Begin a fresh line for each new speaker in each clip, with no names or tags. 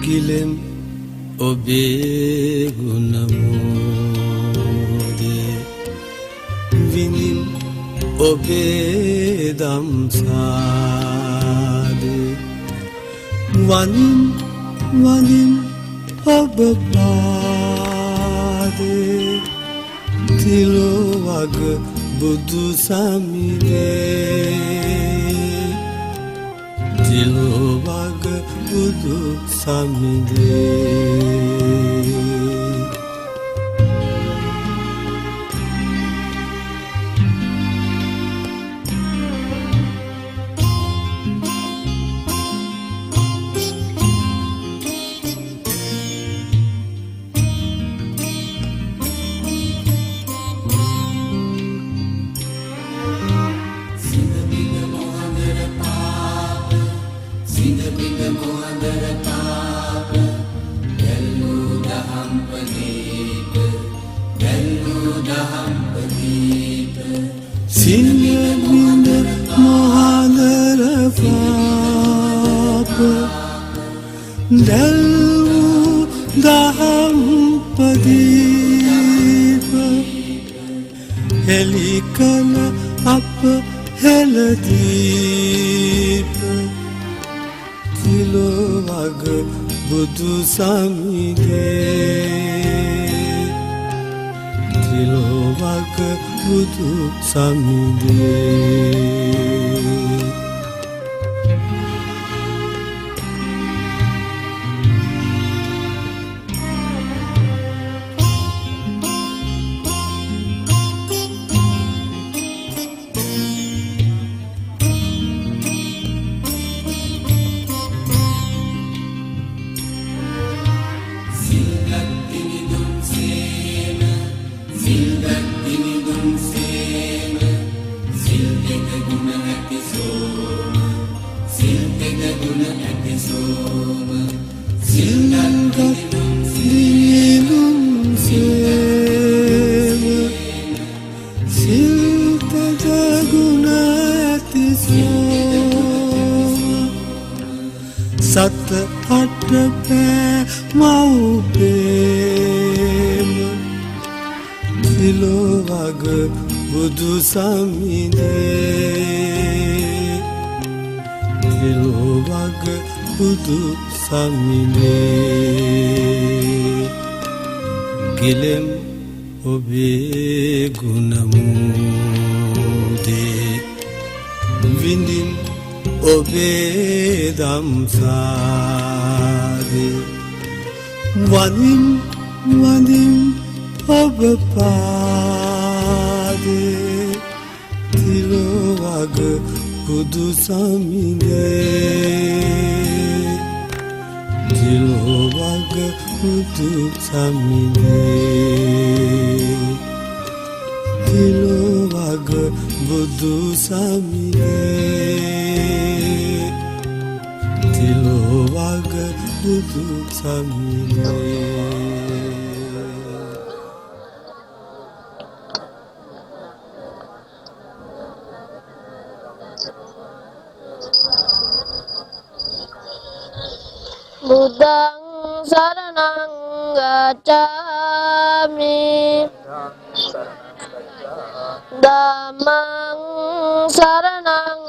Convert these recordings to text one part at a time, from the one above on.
ගිලෙම් ඔබේ ගුණමෝදේ විඳින් ඔබේ දම්සාදේ වනින් වනින් ඔබ පාදේ තිලෝ වග බුදු සමිරේ තිලෝ වග බුදු සමිරේ සිංහබිඳ මහදර පාප දැල්වූ දහම් පදීප හෙළි කළ අප හෙළදීප තිලෝ වග බුදු සමිරේ තිලෝ වග බුදු සමිරේ සත අට පෑ මව්පේම තිලෝ වග බුදු සමිරේ තිලෝ වග බුදු සමිරේ ගිලෙම් ඔබේ ගුණමෝදේ විඳින් ඔබේ දම්සාදේ වනින් වනින් ඔබ පාදේ තිලෝ වග බුදු සමිරේ තිලෝ වග බුදු සමිරේ තිලෝ වග බුදු සමිරේ තිලෝ වග බුදු සමිරේ
බුදං saranang gacchami dhammang saranang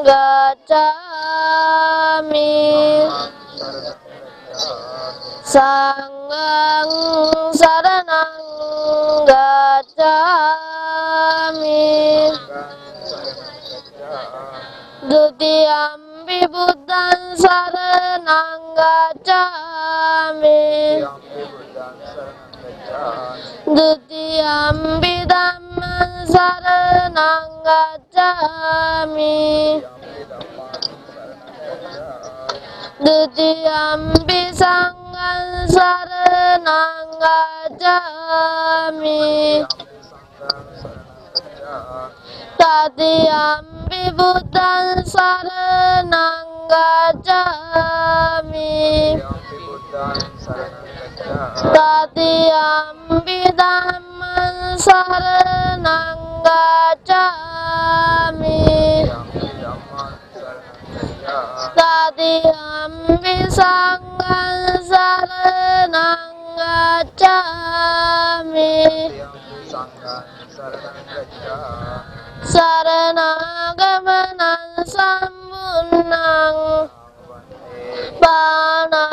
gacchami sanghang saranang gacchami dutiyampi buddhang saranang gacchami dutiyampi dhammang saranang gacchami dutiyampi sanghang saranang gacchami tatiyampi buddhang saranang gacchami tatiyampi dhammang saranang gacchami tatiyampi sanghang saranang gacchami saranagamanang sambunnang panatipata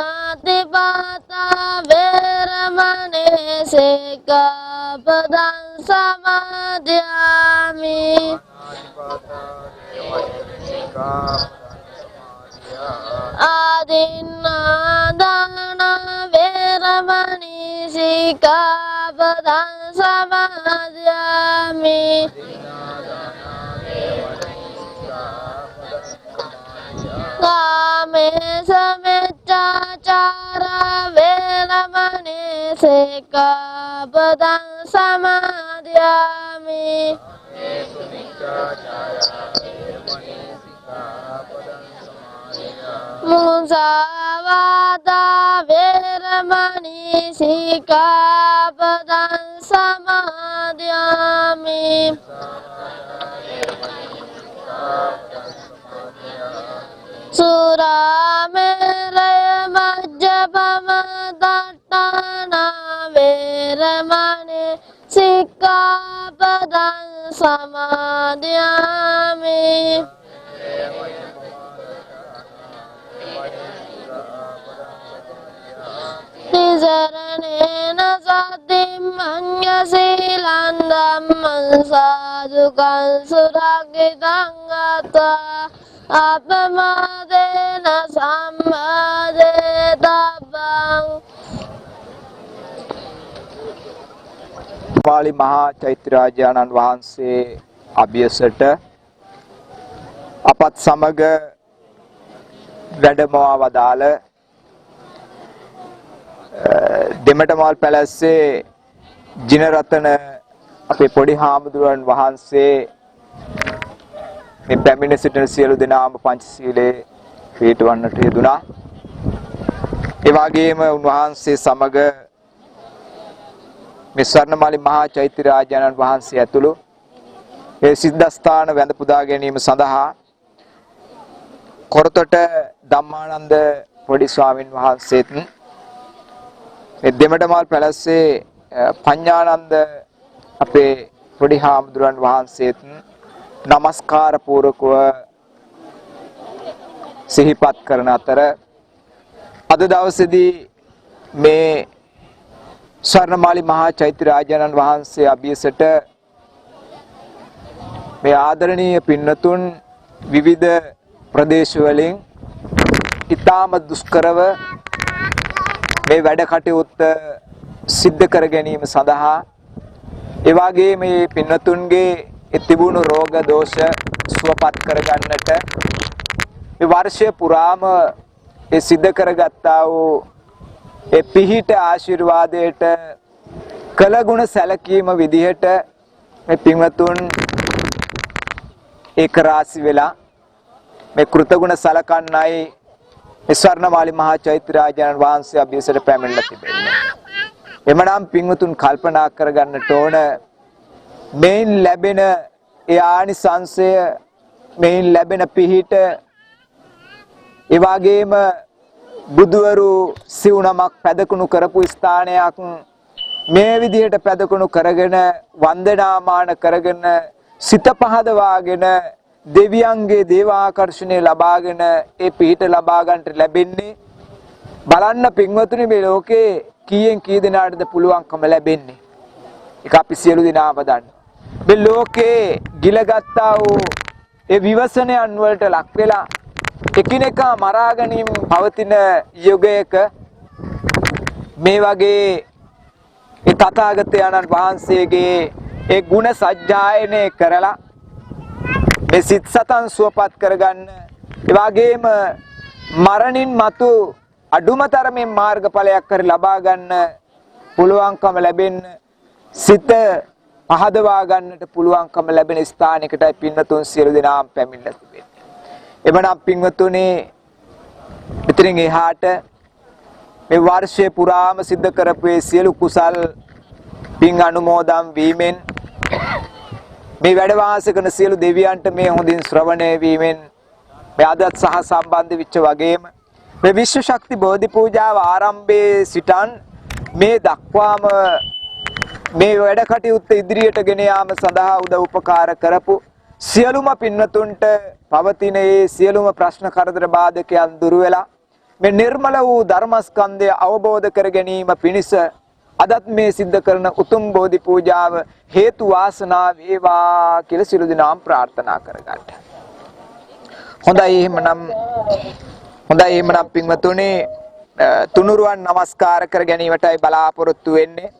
veramani sikkhapadang samadhyami adinādana veramani sikkhapadang samadhyami kāmesa miccācara veramani sikkhapadang samadhyami musāvāda veramani sikkhapadang samadhyami surameraya majjapama dattana veramani sikkhapadang samadhyami tisaranena saddhimmanya silan dhammang sadhukan surakitam gata appamadena sammadetabbang
Pali මහා චෛත්‍යරාජාණන් වහන්සේ අභියසට අපත් සමග වැඩමවා වදාළ දෙමටමල් පැලැස්සේ ජිනරතන අපේ පොඩි හාමුදුරුවන් වහන්සේ මේ පැමිණ සිටින සියලු දෙනාම පංචශීලයේ පිළිපදවන්නට යෙදුණා. ඒ වගේම උන්වහන්සේ සමග මේ ස්වර්ණමාලි මහා චෛත්‍යරාජාණන් වහන්සේ ඇතුළු ඒ සිද්ධාස්ථාන වැඳ පුදා ගැනීම සඳහා කොරතොට ධම්මානන්ද පොඩි ස්වාමින් වහන්සේත් මේ දෙමඩමල් පැලස්සේ පඤ්ඤානන්ද අපේ පොඩි හාමුදුරන් වහන්සේත් නමස්කාර පූර්වකව සිහිපත් කරන අතර අද දවසේදී මේ ස්වර්ණමාලි මහා චෛත්‍යරාජාණන් වහන්සේ අභියසට මේ ආදරණීය පින්නතුන් විවිධ ප්‍රදේශ වලින් ඊටාම දුෂ්කරව මේ වැඩ කටයුත්ත සිද්ධ කර ගැනීම සඳහා ඒ වගේ මේ පින්නතුන්ගේ තිබුණු රෝග දෝෂ සුවපත් කර ගන්නට මේ වර්ෂය පුරාම ඒ සිද්ධ කරගත්තා වූ ඒ පිහිට ආශිර්වාදයට කළගුණ සැලකීම විදිහට මේ පින්වතුන් ඒක රාශි වෙලා මේ කෘතගුණ සලකන්නයි ස්වර්ණමාලි මහා චෛත්‍යරාජාණන් වහන්සේ අභියසට පැමිණලා තිබෙන්නේ. එමනම් පින්වතුන් කල්පනා කරගන්නට ඕන මේන් ලැබෙන ඒ ආනිසංසය මේන් ලැබෙන පිහිට ඒ වගේම බුදුවරු සිවුනමක් පැදකුණු කරපු ස්ථානයක් මේ විදිහට පැදකුණු කරගෙන වන්දනාමාන කරගෙන සිත පහදවාගෙන දෙවියන්ගේ දේවාකර්ෂණය ලබාගෙන ඒ පිහිට ලබා ගන්නට ලැබෙන්නේ බලන්න පින්වතුනි මේ ලෝකේ කීයෙන් කී දෙනාටද පුළුවන්කම ලැබෙන්නේ ඒක අපි සියලු දෙනාම දන්න මේ ලෝකේ ගිලගත්තා වූ ඒ විවසනයන් වලට ලක් වෙලා එකිනෙකා මරා ගැනීම පවතින යුගයක මේ වගේ ඒ තථාගතයන්න් වහන්සේගේ ඒ ගුණ සජ්ජායනය කරලා මේ සිත් සතන් සුවපත් කරගන්න ඒ වගේම මරණින් මතු අඩුමතරමේ මාර්ගඵලයක් කර ලබා ගන්න පුළුවන්කම ලැබෙන්න සිත පහදවා ගන්නට පුළුවන්කම ලැබෙන ස්ථානයකටයි පින්වතුන් සියලු දෙනාම පැමිණලා තිබෙන්නේ. එබනම් පින්වතුනි ඉතින් එහාට මේ වර්ෂය පුරාම සිද්ධ කරපු සියලු කුසල් පින් අනුමෝදන් වීමෙන් මේ වැඩ වාසය කරන සියලු දෙවියන්ට මේ හොඳින් ශ්‍රවණය වීමෙන් මේ අදත් සහ සම්බන්ධ වෙච්ච වගේම මේ විශ්ව ශක්ති බෝධි පූජාව ආරම්භයේ සිටන් මේ දක්වාම මේ වැඩ කටයුත්ත ඉදිරියට ගෙන යාම සඳහා උදව් උපකාර කරපු සියලුම පින්වතුන්ට පවතින මේ සියලුම ප්‍රශ්න කරදර බාධකයන් දුරු වෙලා මේ නිර්මල වූ ධර්මස්කන්ධය අවබෝධ කර ගැනීම පිණිස අදත් මේ සිද්ධ කරන උතුම් බෝධි පූජාව හේතු වාසනා වේවා කියලා සියලු දෙනාම ප්‍රාර්ථනා කරගන්න. හොඳයි එහෙමනම් පින්වතුනි තුනුරුවන් නමස්කාර කර ගැනීමටයි බලාපොරොත්තු වෙන්නේ.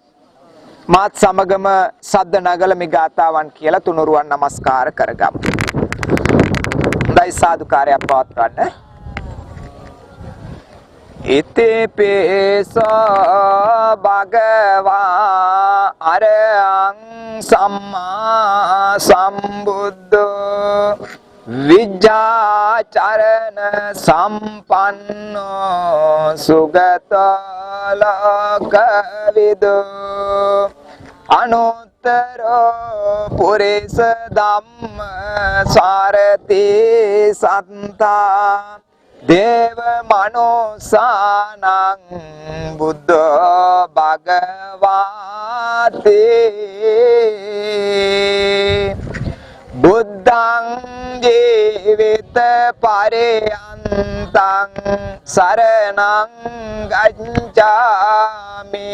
මාත් සමගම සද්ද නගල මේ ගාතාවන් කියලා තුනුරුවන් නමස්කාර කරගමු. හොඳයි සාදුකාරයක් පවත්වන්න. ඉතිපිසෝ භගවා අරහං සම්මා සම්බුද්ධෝ විජ්ජාචරණ සම්පන්නෝ සුගතෝ ලෝකවිදෝ අනුත්තරෝ පුරිස ධම්ම සාරති සත්තා දේව මනෝසානං බුද්ධෝ භගවාති බුද්ධං ජීවිත පරයන්තං සරණං ගච්ඡාමි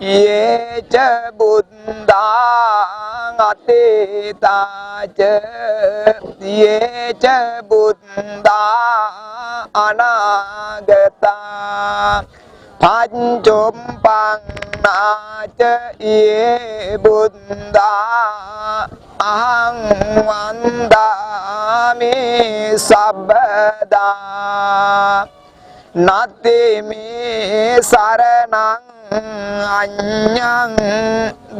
යේච බුද්ධං අතීතාච යේච බුද්ධං අනාගතා පංචොම්පන්නාච යේ බුද්ධං අහං වන්දාමි සබ්බදා නති මේ සරණං අඤ්ඤං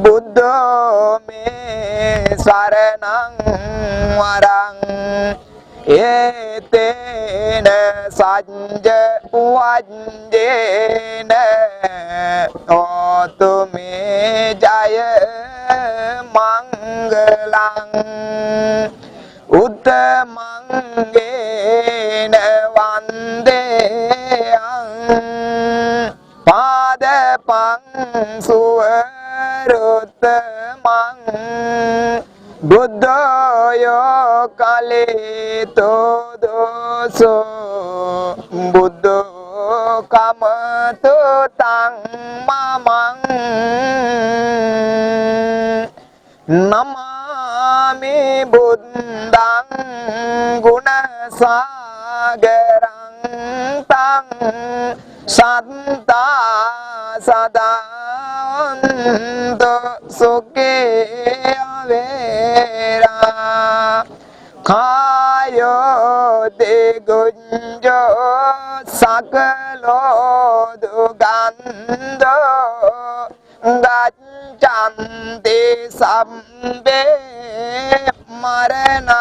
බුද්ධෝ මේ සරණං වරං ඒතේන සඤ්ජ වජ්ජේන ඕතු මේ ජය මංගලං උත්තමංගේන වන්දේයං පාදපං සුවරුත්තමං බුද්ධයෝ කලේතෝ දෝසෝ බුද්ධෝ කමතු තං මමං නමාමි බුද්ධං ගුණසාගරං තං සත්තා සදාන්ත සුඛේ අවේරා කායෝ දෙගුඤ්ජෝ සකලෝ දුගන්ධෝ ගච්ඡන්ති සම්බේ මරණං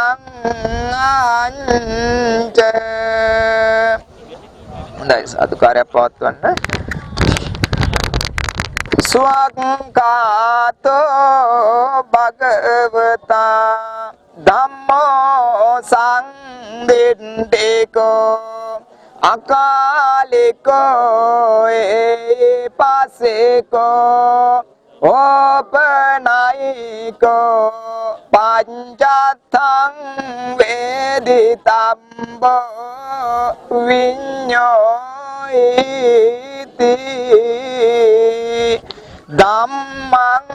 අංච. හොඳයි සාදුකාරයක් පවත්වන්න. ස්වක්ඛාතෝ භගවතා ධම්මෝ සංදින්දේකෝ akaliko paseko opanaiko pancathang veditambo vinyoiti dhammang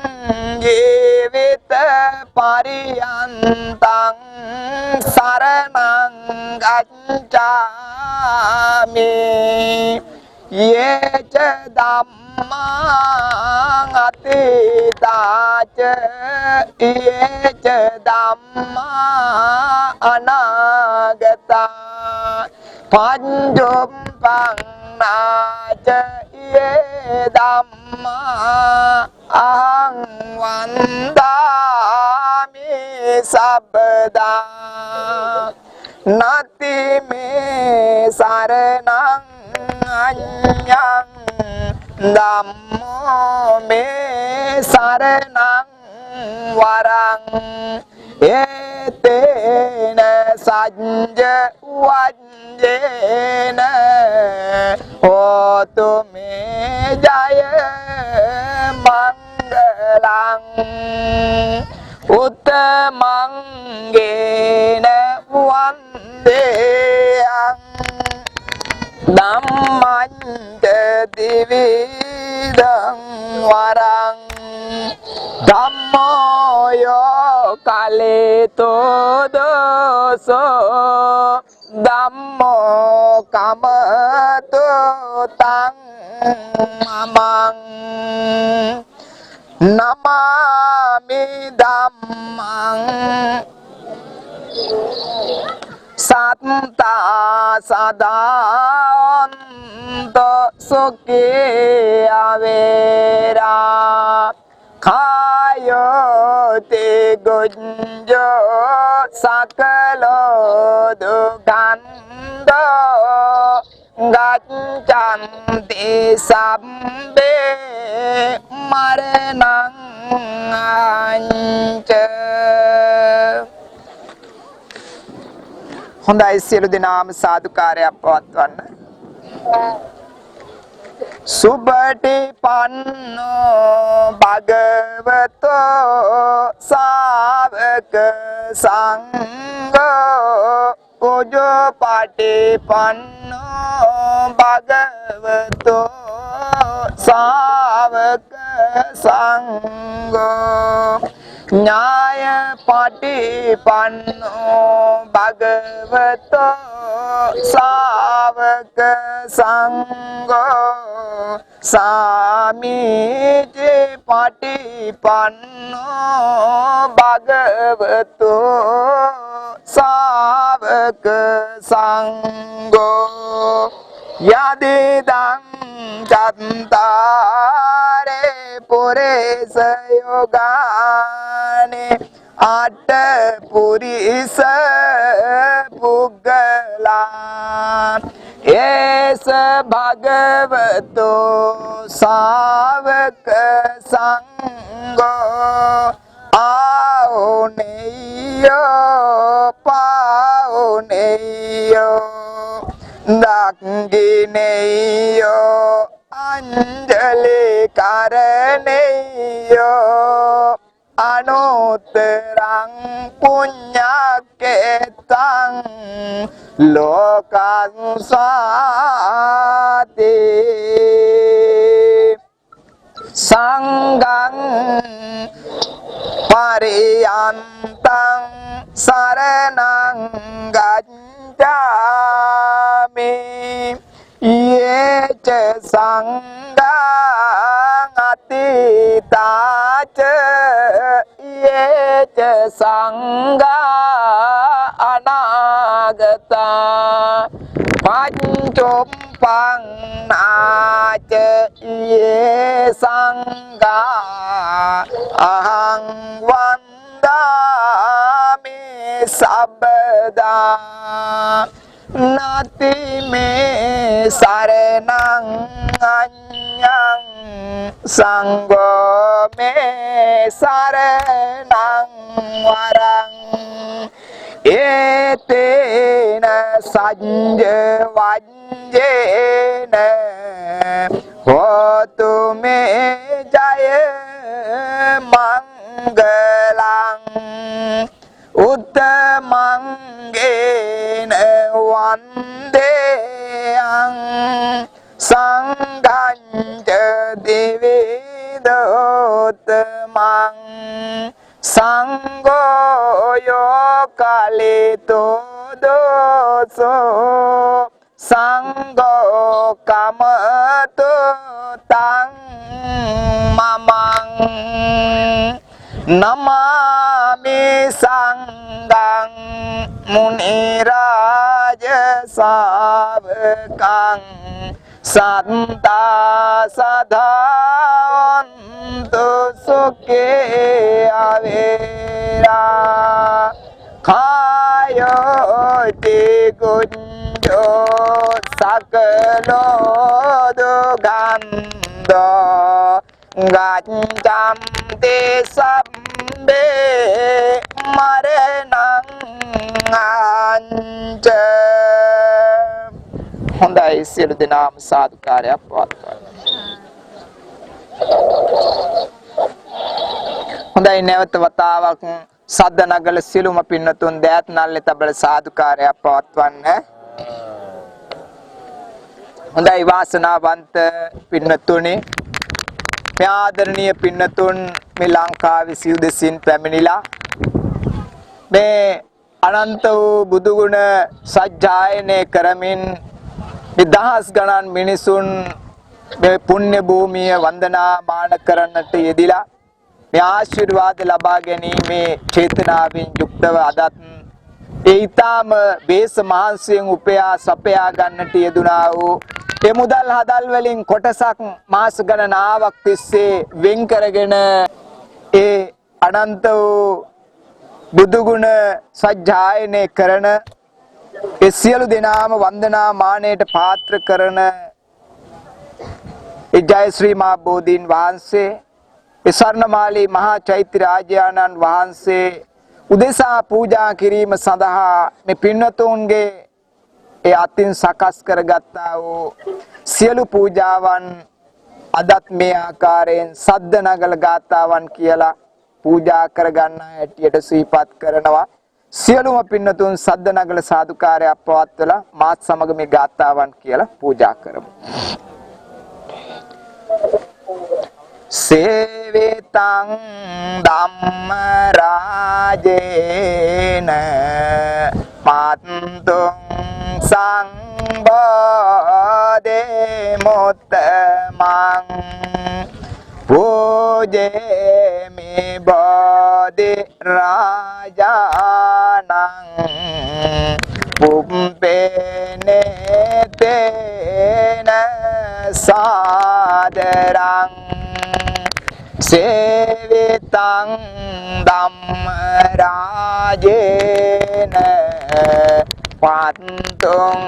jivita pariyantang saranang gacchami ye ca dhammang atitaca ye ca dhamma anagata panjumpang naca ye dhamma ahang vandami sabda nati me saranang anyang dhammo me saranang warang etena sajja vajjena hotu me jaya mangalang uttamangena vandeyang dhammanja dividang warang dhammo yo kaleto doso dhammo kamato tang mamang namami dhammang satta sadanto sukhi avera khayo te gunjo sakalo dukando gaccanti sabbe maranang anca. හොඳයි සියලු දෙනාම සාදුකාරයක් පවත්වන්න. සුබටිපන්නෝ භගවතෝ ශාවක සංඝෝ උජුපටිපන්නෝ භගවතෝ ශාවක සංඝෝ ඥාය පටිපන්නෝ භගවතෝ ශාවක සංඝෝ සාමීචි පටිපන්නෝ භගවතෝ ශාවක සංඝෝ යදිදං චත්තාරේ පුරේස යෝගානේ අට පුරිස පුග්ගලා ඒස භගවතෝ ශාවක සංඝෝ ආෝනෙයෝ පාෝනෙයෝ දක්ගිනෙයෝ අංජලි කරණෙයෝ අනුත්තරං පුඤ්ඤකේතං ලෝකං සාති සංඝං පරියන්තං සරණං ගච්ඡාමි යේච සංඝං අතීතාච යේච සංඝා අනාගතා පංචුම්පං නාච යේ සංඝා අහං වන්දාමි සබ්බදා nati me saranang anyang sanggo me saranang warang ඒතේන සඤ්ජ වඤ්ජේන හෝතු මේ ජය මංගලං උත්තමංගේන වන්දේයං සංඝං දිවිදෝතමං සංඝෝ යෝ කලිතෝ දෝසෝ සංඝෝ කමතෝ තං මමං නමාමි සංඝං මුනි රාජ ශාවකං සත්තා සදාන්තු සුඛේ අවේරා කායෝ තිකුඤ්ජෝ සකලෝ දුගන්ධෝ ගච්ඡන්ති සම්බේ මරණං අංච. හොඳයි, සියලු දෙනාම සාදුකාරයක් පවත්වන්න. හොඳයි, නැවත වතාවක් සද්ද නගල සියලුම පින්නතුන් දෑත් නල්ලේ තබල සාදුකාරයක් පවත්වන්න. හොඳයි, වාසනාවන්ත පින්නතුනි, මේ ආදරණීය පින්නතුන් මේ ලංකාවේ සිව් දෙසින් පැමිණිලා මේ අනන්ත වූ බුදු ගුණ සජ්ජායනය කරමින් දහස් ගණන් මිනිසුන් මේ පුණ්‍ය භූමිය වන්දනාමාන කරන්නට යෙදිලා මේ ආශිර්වාද ලබා ගැනීමේ චේතනාවෙන් යුක්තව අදත් ඒ ඊටාම බේස මහන්සියෙන් උපයා සපයා ගන්නට යෙදුනා වූ ඒ මුදල් හදල් වලින් කොටසක් මාස ගණනාවක් තිස්සේ වෙන් කරගෙන ඒ අනන්ත වූ බුදු ගුණ සජ්ජායනය කරන ඒ සියලු දෙනාම වන්දනා මානයට පාත්‍ර කරන ඒ ජයශ්‍රී මහ බෝධීන් වහන්සේ, ඒ ස්වර්ණමාලී මහා චෛත්‍ය රාජානන් වහන්සේ උදෙසා පූජා කිරීම සඳහා මේ පින්නතුන්ගේ ඒ අතින් සකස් කරගත්තා වූ සියලු පූජාවන් අදත් මේ ආකාරයෙන් සද්ද නගල ගාථාවන් කියලා පූජා කරගන්න හැටියට සිහිපත් කරනවා. සියලුම පින්නතුන් සද්ද නගල සාදුකාරයක් පවත්වලා මාත් සමග මේ ගාථාවන් කියලා පූජා කරමු. සේවිතං ධම්ම රාජේන මාතුං සංබෝධේ මුත්තමං පූජේමි බෝධි රාජානං පුම්පේනේ තේන සාදරං සේවිතං ධම්ම රාජේන පාතුං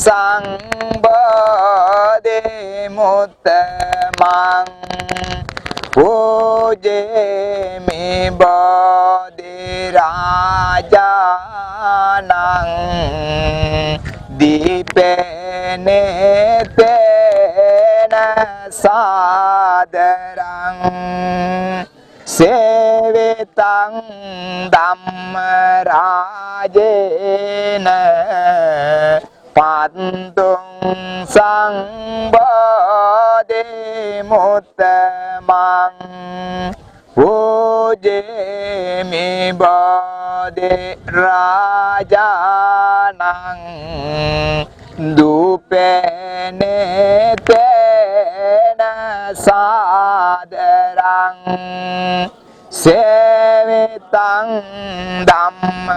සංබෝධේ මුත්තමං පූජේමි බෝධි රාජානං දීපේනේ තේන සාදරං සේවිතං ධම්ම රාජේන පාතුං සංබෝධේ මුත්තමං පූජේමි බෝධි රාජානං දූපේනේ තේන සාදරං සේවිතං ධම්ම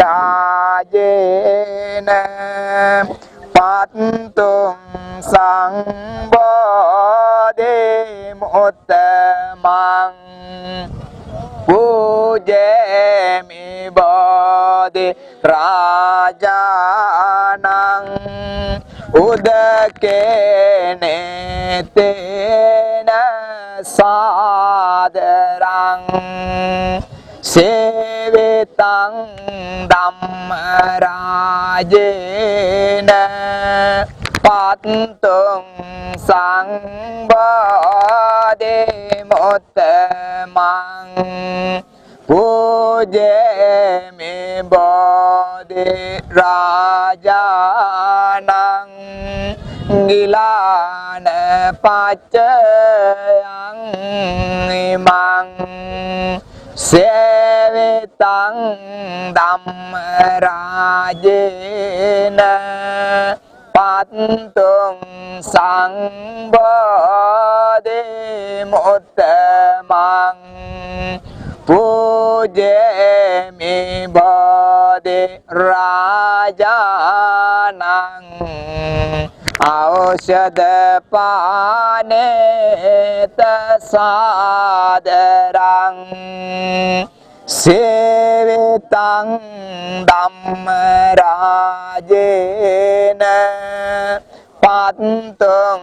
රාජේන පාතුං සංබෝධේ මුත්තමං පූජේමි බෝධි රාජානං උදකේනේ තේන සාදරං සේවිතං ධම්මරාජේන පත්තුං සංබෝධි මොත්තමං පූජේමි බෝධි රාජානං ගිලාන පච්චයං ඉමං සේවිතං ධම්මරාජේන පත්තුං සංබෝධි මොත්තමං පූජේමි බෝධි රාජානං ඖෂධ පානේත සාදරං සේවිතං ධම්මරාජේන පත්තුං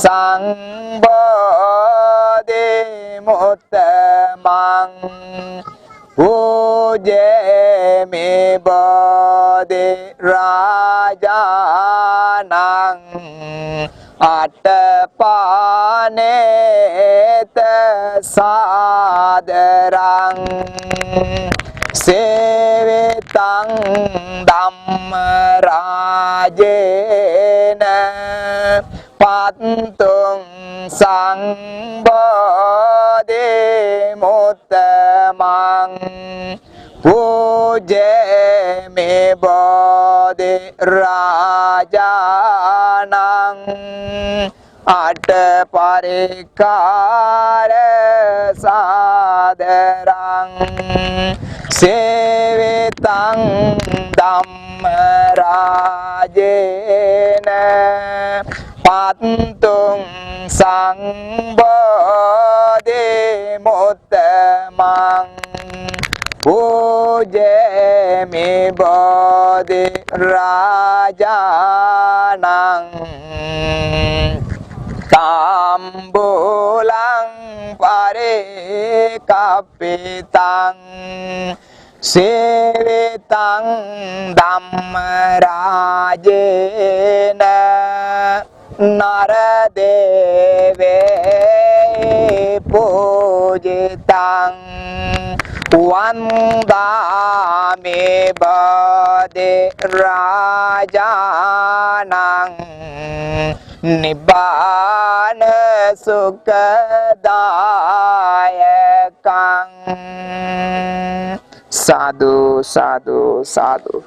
සංබෝධි මොත්තමං පූජේමි බෝධි රාජානං අට්ඨපානේත සාදරං සේවිතං ධම්මරාජේන පත්තුං සංබෝධි මොත්තමං පූජේමි බෝධි රාජානං අට්ඨපරික්ඛාර සාදරං සේවිතං ධම්මරාජේන පත්තුං සංබෝධි මොත්තමං පූජේමි බෝධි රාජානං තාම්බූලං පරිකප්පිතං සේවිතං ධම්මරාජේන නරදේවේ පූජිතං වන්දාමි බෝධි රාජානං නිබ්බාන සුඛදායකං සාදු සාදු සාදු